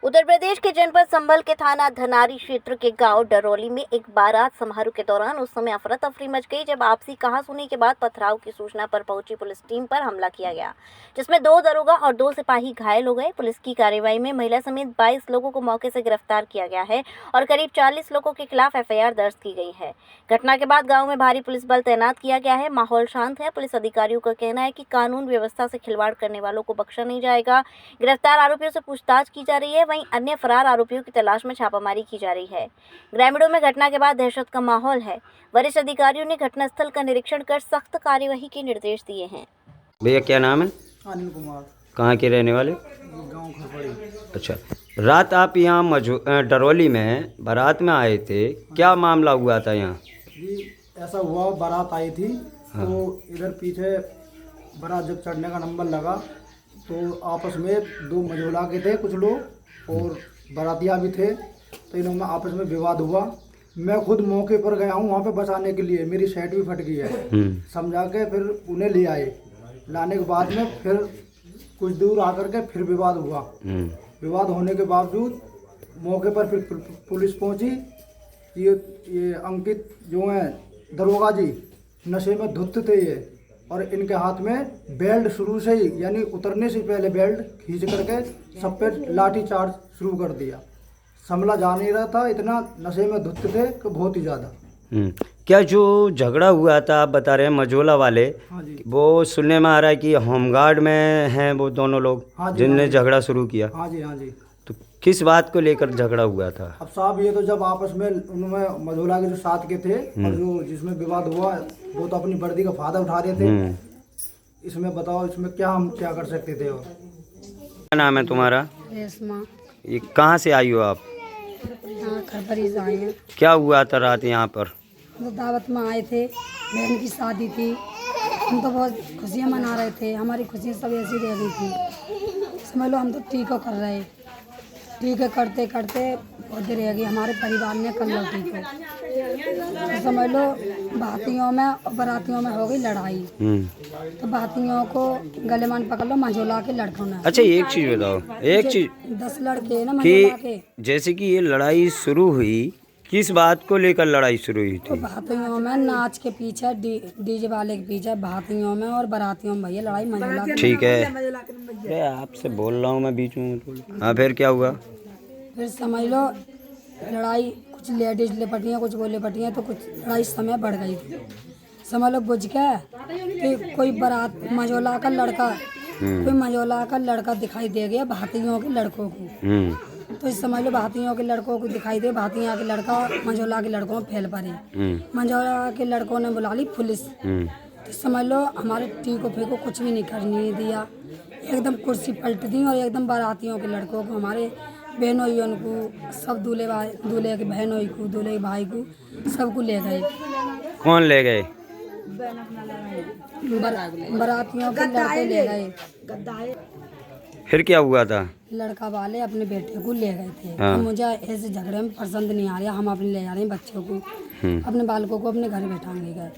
उत्तर प्रदेश के जनपद संभल के थाना धनारी क्षेत्र के गांव डरौली में एक बारात समारोह के दौरान उस समय अफरा तफरी मच गई जब आपसी कहासुनी के बाद पथराव की सूचना पर पहुंची पुलिस टीम पर हमला किया गया, जिसमें 2 दरोगा और 2 सिपाही घायल हो गए। पुलिस की कार्रवाई में महिला समेत 22 लोगों को मौके से गिरफ्तार किया गया है और करीब 40 लोगों के खिलाफ FIR दर्ज की गई है। घटना के बाद गाँव में भारी पुलिस बल तैनात किया गया है। माहौल शांत है। पुलिस अधिकारियों का कहना है कि कानून व्यवस्था से खिलवाड़ करने वालों को बख्शा नहीं जाएगा। गिरफ्तार आरोपियों से पूछताछ की जा रही है, वहीं अन्य फरार आरोपियों की तलाश में छापामारी की जा रही है। ग्रामीणों में घटना के बाद दहशत का माहौल है। वरिष्ठ अधिकारियों ने घटनास्थल का निरीक्षण कर सख्त कार्यवाही के निर्देश दिए हैं। भैया क्या नाम है? अनिल कुमार। कहाँ के रहने वाले? गांव खरपड़ी। अच्छा, रात आप यहाँ डरौली में बारात में आए थे, क्या मामला हुआ था यहाँ? जी ऐसा हुआ, बारात आई थी। हाँ। तो इधर पीछे बारात जब चढ़ने का नंबर लगा तो आपस में 2 मझोला के थे कुछ लोग और बारातिया भी थे, तो इन्होंने आपस में विवाद हुआ। मैं खुद मौके पर गया हूँ वहाँ पे बचाने के लिए, मेरी शर्ट भी फट गई है। समझा के फिर उन्हें ले आए। लाने के बाद में फिर कुछ दूर आकर के फिर विवाद हुआ। विवाद होने के बावजूद मौके पर फिर पुलिस पहुंची। ये अंकित जो हैं दरोगा जी नशे में धुत थे ये, और इनके हाथ में बेल्ट शुरू से ही यानी उतरने से पहले बेल्ट खींच करके सब पे लाठी चार्ज शुरू कर दिया। संभला जा नहीं रहा था, इतना नशे में धुत थे कि बहुत ही ज़्यादा। क्या जो झगड़ा हुआ था आप बता रहे हैं मझोला वाले? हाँ जी। वो सुनने में आ रहा है कि होमगार्ड में हैं वो दोनों लोग। हाँ जी, जिनने हाँ जी। झगड़ा शुरू किया। हाँ जी, हाँ जी। तो किस बात को लेकर झगड़ा हुआ था? अब साहब ये तो जब आपस में उनमें मझोला के जो साथ के थे और जो जिसमें विवाद हुआ वो तो अपनी वर्दी का फायदा उठा रहे थे। इसमें बताओ, इसमें क्या हम क्या कर सकते थे? और क्या नाम है तुम्हारा? रेशमा। ये कहाँ से आई हो आप? यहाँ खरपरी से आए हैं। क्या हुआ था रात यहाँ पर? हम तो दावत में आए थे, बहन की शादी थी। हम तो बहुत खुशियाँ मना रहे थे, हमारी खुशियाँ सब ऐसी रह गई थी। समझ लो हम तो टीका कर रहे, टीका करते करते बहुत देर रह गई। हमारे परिवार ने कर लो टीको, तो समझ लो भातियों में और बरातियों में हो गई लड़ाई। तो भातियों को गले मान पकड़ लो मझोला के लड़कों ने। अच्छा एक चीज़ बताओ, एक चीज़ 10 लड़के ना मझोला के। कि जैसे कि ये लड़ाई शुरू हुई, किस बात को लेकर लड़ाई शुरू हुई तो थी? भातियों में नाच के पीछे डीजे वाले के पीछे भातियों में और बारातियों में भैया लड़ाई मझोला के। ठीक है, अरे आपसे बोल रहा हूँ मैं बीच में। हाँ फिर क्या हुआ? फिर समझ लो लड़ाई, कुछ लेडीज लिपटियाँ कुछ वो लिपटियाँ, तो कुछ लड़ाई समय बढ़ गई थी। समझ लो बुझ के कि कोई बारात मझोला का लड़का, कोई मझोला का लड़का दिखाई दे गया भातियों के लड़कों को। तो इस समझ लो भातियों के लड़कों को दिखाई दे, भातियाँ के लड़का मझोला के लड़कों में फैल पड़े। मझोला के लड़कों ने बुला ली पुलिस। तो समझ लो हमारे टीको फेंको कुछ भी नहीं करने दिया, एकदम कुर्सी पलट दी और एकदम बारातियों के लड़कों को, हमारे बहनों को, सब दूल्हे के बहनों को, दूल्हे के भाई को, सबको ले गए। कौन ले गए? बारातियों के लड़के ले गए। फिर क्या हुआ था? लड़का वाले अपने बेटे को ले गए थे। हाँ। तो मुझे ऐसे झगड़े में पसंद नहीं आ रहा, हम अपने ले जा रहे हैं बच्चों को, अपने बालकों को अपने घर बैठाएंगे गए।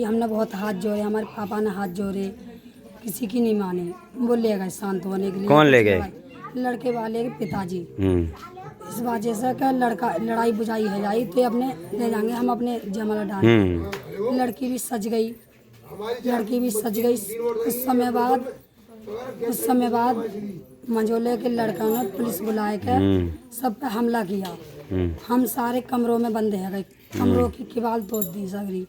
हमने बहुत हाथ जोड़े, हमारे पापा ने हाथ जोड़े, किसी की नहीं मानी, वो ले गए शांत होने के लिए। कौन ले गए? लड़के वाले के पिताजी। इस वजह से क्या लड़का लड़ाई बुझाई है जाई तो अपने ले जाएंगे, हम अपने जमाला डाल। लड़की भी सज गई, कुछ समय बाद मंझोले के लड़कों ने पुलिस बुलाए के सब पे हमला किया। हम सारे कमरों में बंद है गए, कमरों की किवाड़ तोड़ दी सगरी।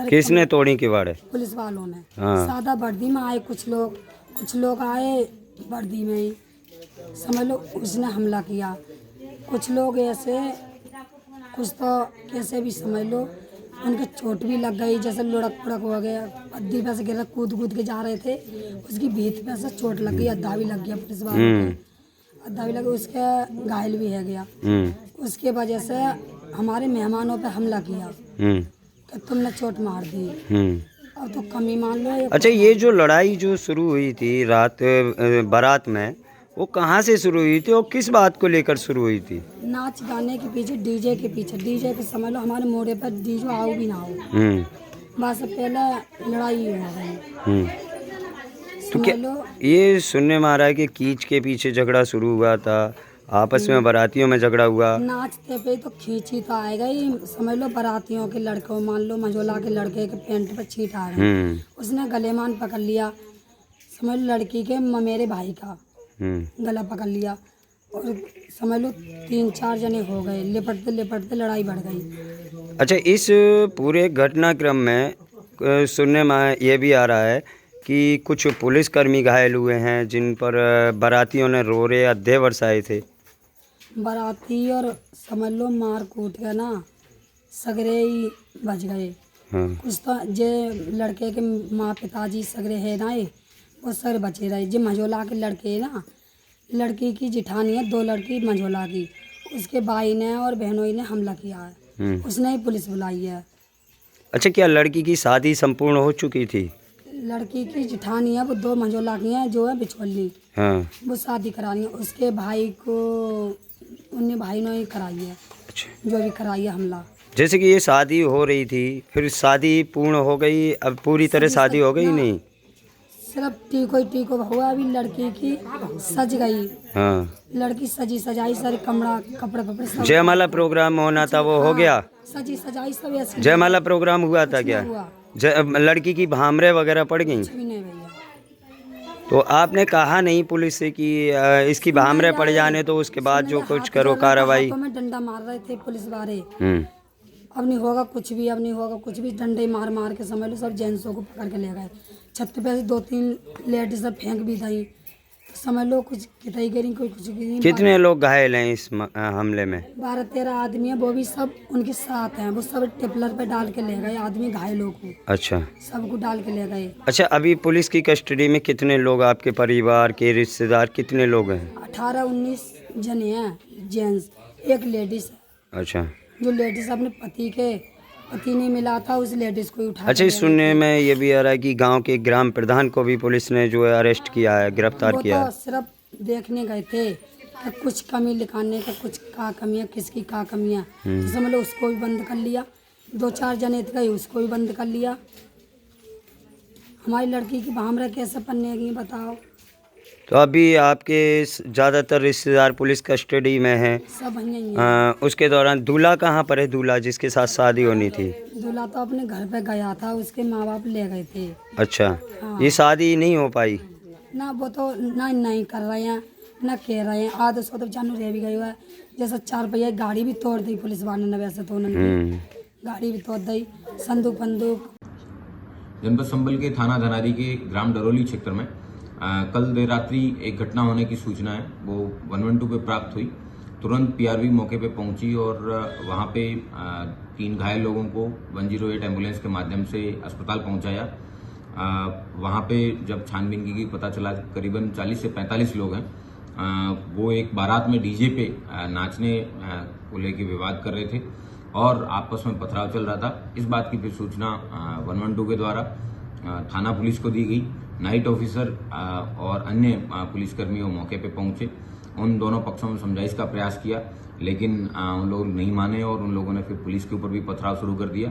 किसने तोड़ी किवाड़? पुलिस वालों ने। हाँ। सादा वर्दी में आए कुछ लोग आए वर्दी में ही, समझ लो उसने हमला किया। कुछ लोग ऐसे, कुछ तो कैसे भी समझ लो उनके चोट भी लग गई, जैसे लुढ़क पुढ़क हो गया, अद्दी पे से गिरा, कूद के जा रहे थे, उसकी भीत पे से चोट लग गई, अद्धा भी लग गया पुलिस वालों को, अद्धा भी लग गया, उसके घायल भी है गया। उसके वजह से हमारे मेहमानों पे हमला किया कि तुमने चोट मार दी। अब तो कमी मान लो। अच्छा ये जो लड़ाई जो शुरू हुई थी रात बारात में, वो कहाँ से शुरू हुई थी और किस बात को लेकर शुरू हुई थी? नाच गाने के पीछे, डीजे के पीछे, डीजे के समझ लो हमारे मोड़े पर डीजे आओ भी ना हो, बस पहले लड़ाई हो गई। तो क्या समझ लो ये सुनने में आ रहा है कि कीच के पीछे झगड़ा शुरू हुआ था, आपस में बारातियों में झगड़ा हुआ? नाचते पे तो खींची तो आएगा ही। समझ लो बारातियों के लड़कों, मान लो मंझोला के लड़के के पैंट पे छींट आ गई, उसने गलेमान पकड़ लिया। समझ लो लड़की के मेरे भाई का गला पकड़ लिया और समझ लो 3-4 जने हो गए। लिपटते लिपटते लड़ाई बढ़ गई। अच्छा, इस पूरे घटनाक्रम में सुनने में ये भी आ रहा है कि कुछ पुलिसकर्मी घायल हुए हैं, जिन पर बारातियों ने रोरे अद्धे बरसाए थे। बाराती और समझ लो मार कूट के ना सगरे ही बच गए। हाँ। कुछ तो जे लड़के के माँ पिताजी सगरे है ना, ये वो सगरे बचे रहे। जो मंझोला के लड़के है ना, लड़की की जिठानी है, 2 लड़की मंझोला की, उसके भाई ने और बहनोई ने हमला किया है। उसने ही पुलिस बुलाई है। अच्छा, क्या लड़की की शादी संपूर्ण हो चुकी थी? लड़की की जिठानी है, वो 2 मंझोला की हैं, जो है बिछोली, हाँ। वो शादी करानी है। उसके भाई को उन्हें भाई ने ही कराई है। अच्छा, जो भी कराई है हमला। जैसे कि ये शादी हो रही थी, फिर शादी पूर्ण हो गई, अब पूरी तरह शादी हो गई नहीं? सिर्फ टीको हुआ। अभी लड़की की सज गई। हाँ। लड़की सजी सजाई, सारे कपड़े वपड़े सब जयमाला प्रोग्राम होना था, वो हो गया? सजी सजाई सब ऐसी जयमाला प्रोग्राम हुआ था क्या? हुआ लड़की की भामरे वगैरह पड़ गई? कुछ भी नहीं भैया। तो आपने कहा नहीं पुलिस से कि इसकी भामरे पड़ जाने तो उसके बाद जो कुछ करो कार्रवाई? हाथों में डंडा मार रहे थे पुलिस वाले। हम्म। अब नहीं होगा कुछ भी, अब नहीं होगा कुछ भी। डंडे मार मार के समझ लो सब जेंट्सों को पकड़ के ले गए। छत पे से 2-3 लेडीज सब फेंक भी दी। समझ लो कुछ कितई गिरी, कोई कुछ गिरी। कितने लोग घायल हैं इस हमले में? 12-13 आदमी है, वो भी सब उनके साथ हैं। वो सब टिपलर पे डाल के ले गए आदमी घायलों को। अच्छा। सबको डाल के ले गए। अच्छा, अभी पुलिस की कस्टडी में कितने लोग, आपके परिवार के रिश्तेदार कितने लोग हैं? 18-19 जने हैं जेंट्स, एक लेडीज है। अच्छा। जो लेडीज अपने पति नहीं मिला था, उस लेडीज को उठा अच्छा, इस सुनने में ये भी आ रहा है कि गांव के ग्राम प्रधान को भी पुलिस ने जो है अरेस्ट किया है, गिरफ्तार किया वो है। तो सिर्फ देखने गए थे कि कुछ कमी लिखाने का, कुछ का कमी है, किसकी का कमी है। तो समझ लो उसको भी बंद कर लिया। 2-4 जने गए, उसको भी बंद कर लिया। हमारी लड़की की भामरे कैसे पन्ने की बताओ। तो अभी आपके ज़्यादातर रिश्तेदार पुलिस कस्टडी में हैं। सब यहीं है। उसके दौरान दूल्हा कहाँ पर है? दूल्हा जिसके साथ शादी होनी थी? दूल्हा तो अपने घर पे गया था, उसके माँ बाप ले गए थे। अच्छा। हाँ। ये शादी नहीं हो पाई? ना वो तो ना नहीं कर रहे हैं, ना कह रहे हैं। आधे सौ तो जानू रह भी गई हुआ है। जैसे 4 पहिया गाड़ी भी तोड़ दी पुलिस वाले ने, वैसे तो उन्होंने गाड़ी भी तोड़ दी, संदूक बंदूक। जनपद संभल के थाना धनारी के ग्राम डरोली क्षेत्र में कल देर रात्रि एक घटना होने की सूचना है, वो 112 पे प्राप्त हुई। तुरंत पीआरवी मौके पे पहुंची और वहां पे 3 घायल लोगों को 108 एम्बुलेंस के माध्यम से अस्पताल पहुंचाया। वहां पे जब छानबीन की पता चला करीबन 40 से 45 लोग हैं। वो एक बारात में डीजे पे नाचने को लेकर विवाद कर रहे थे और आपस में पथराव चल रहा था। इस बात की फिर सूचना 112 के द्वारा थाना पुलिस को दी गई। नाइट ऑफिसर और अन्य पुलिसकर्मी मौके पे पहुंचे। उन दोनों पक्षों में समझाइश का प्रयास किया, लेकिन उन लोग नहीं माने और उन लोगों ने फिर पुलिस के ऊपर भी पथराव शुरू कर दिया।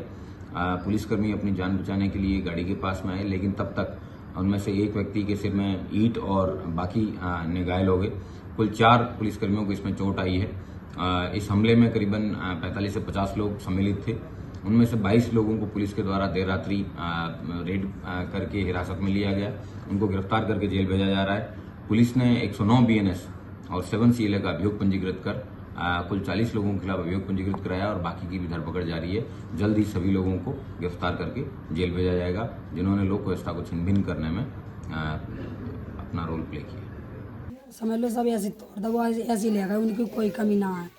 पुलिसकर्मी अपनी जान बचाने के लिए गाड़ी के पास में आए, लेकिन तब तक उनमें से एक व्यक्ति के सिर में ईंट और बाकी अन्य घायल हो गए। कुल 4 पुलिसकर्मियों को इसमें चोट आई है। इस हमले में करीबन 45 से 50 लोग सम्मिलित थे। उनमें से 22 लोगों को पुलिस के द्वारा देर रात्रि रेड करके हिरासत में लिया गया। उनको गिरफ्तार करके जेल भेजा जा रहा है। पुलिस ने 109 BNS और 7 CLA का अभियोग पंजीकृत कर कुल 40 लोगों के खिलाफ अभियोग पंजीकृत कराया और बाकी की भी धरपकड़ जारी है। जल्द ही सभी लोगों को गिरफ्तार करके जेल भेजा जाएगा, जिन्होंने लोक व्यवस्था को छिन्न भिन्न करने में अपना रोल प्ले किया। समझ लो सब ऐसे तोड़ दो, ऐसे ले गए, उनकी कोई कमी ना है।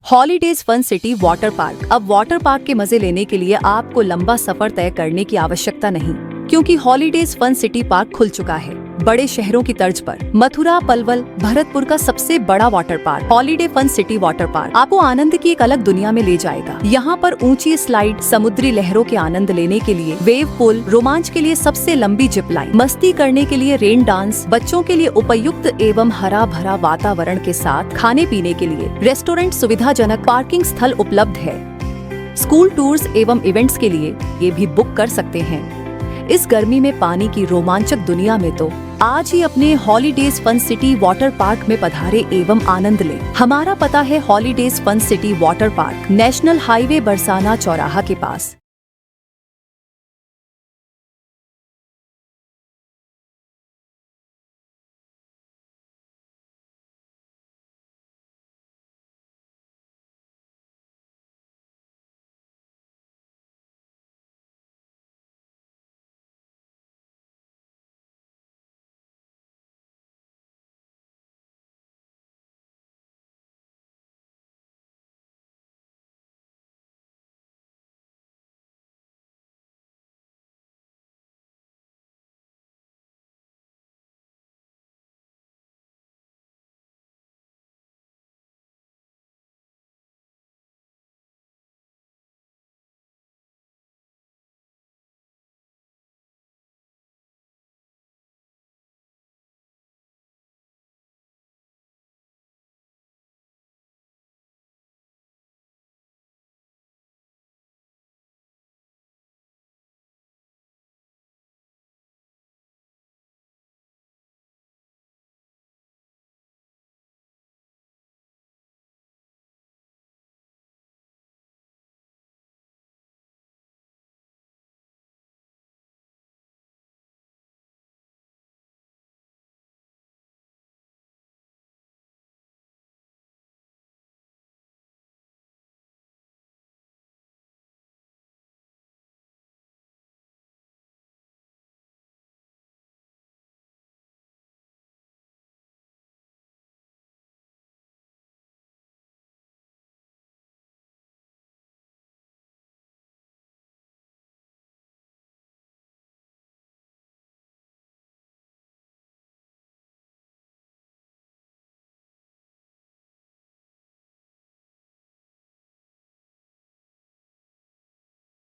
Holidays fun city water park. अब वाटर पार्क के मजे लेने के लिए आपको लंबा सफर तय करने की आवश्यकता नहीं, क्योंकि हॉलीडेज फन सिटी पार्क खुल चुका है। बड़े शहरों की तर्ज पर मथुरा, पलवल, भरतपुर का सबसे बड़ा water park holiday fun city water park आपको आनंद की एक अलग दुनिया में ले जाएगा। यहाँ पर ऊंची स्लाइड, समुद्री लहरों के आनंद लेने के लिए वेव पूल, रोमांच के लिए सबसे लंबी जिप लाइन, मस्ती करने के लिए रेन डांस, बच्चों के लिए उपयुक्त एवं हरा भरा वातावरण के साथ खाने पीने के लिए रेस्टोरेंट, सुविधाजनक पार्किंग स्थल उपलब्ध है। स्कूल टूर्स एवं इवेंट्स के लिए ये भी बुक कर सकते हैं। इस गर्मी में पानी की रोमांचक दुनिया में तो आज ही अपने holidays fun city water park में पधारे एवं आनंद लें। हमारा पता है holidays fun city water park, national highway Barsana चौराहा के पास।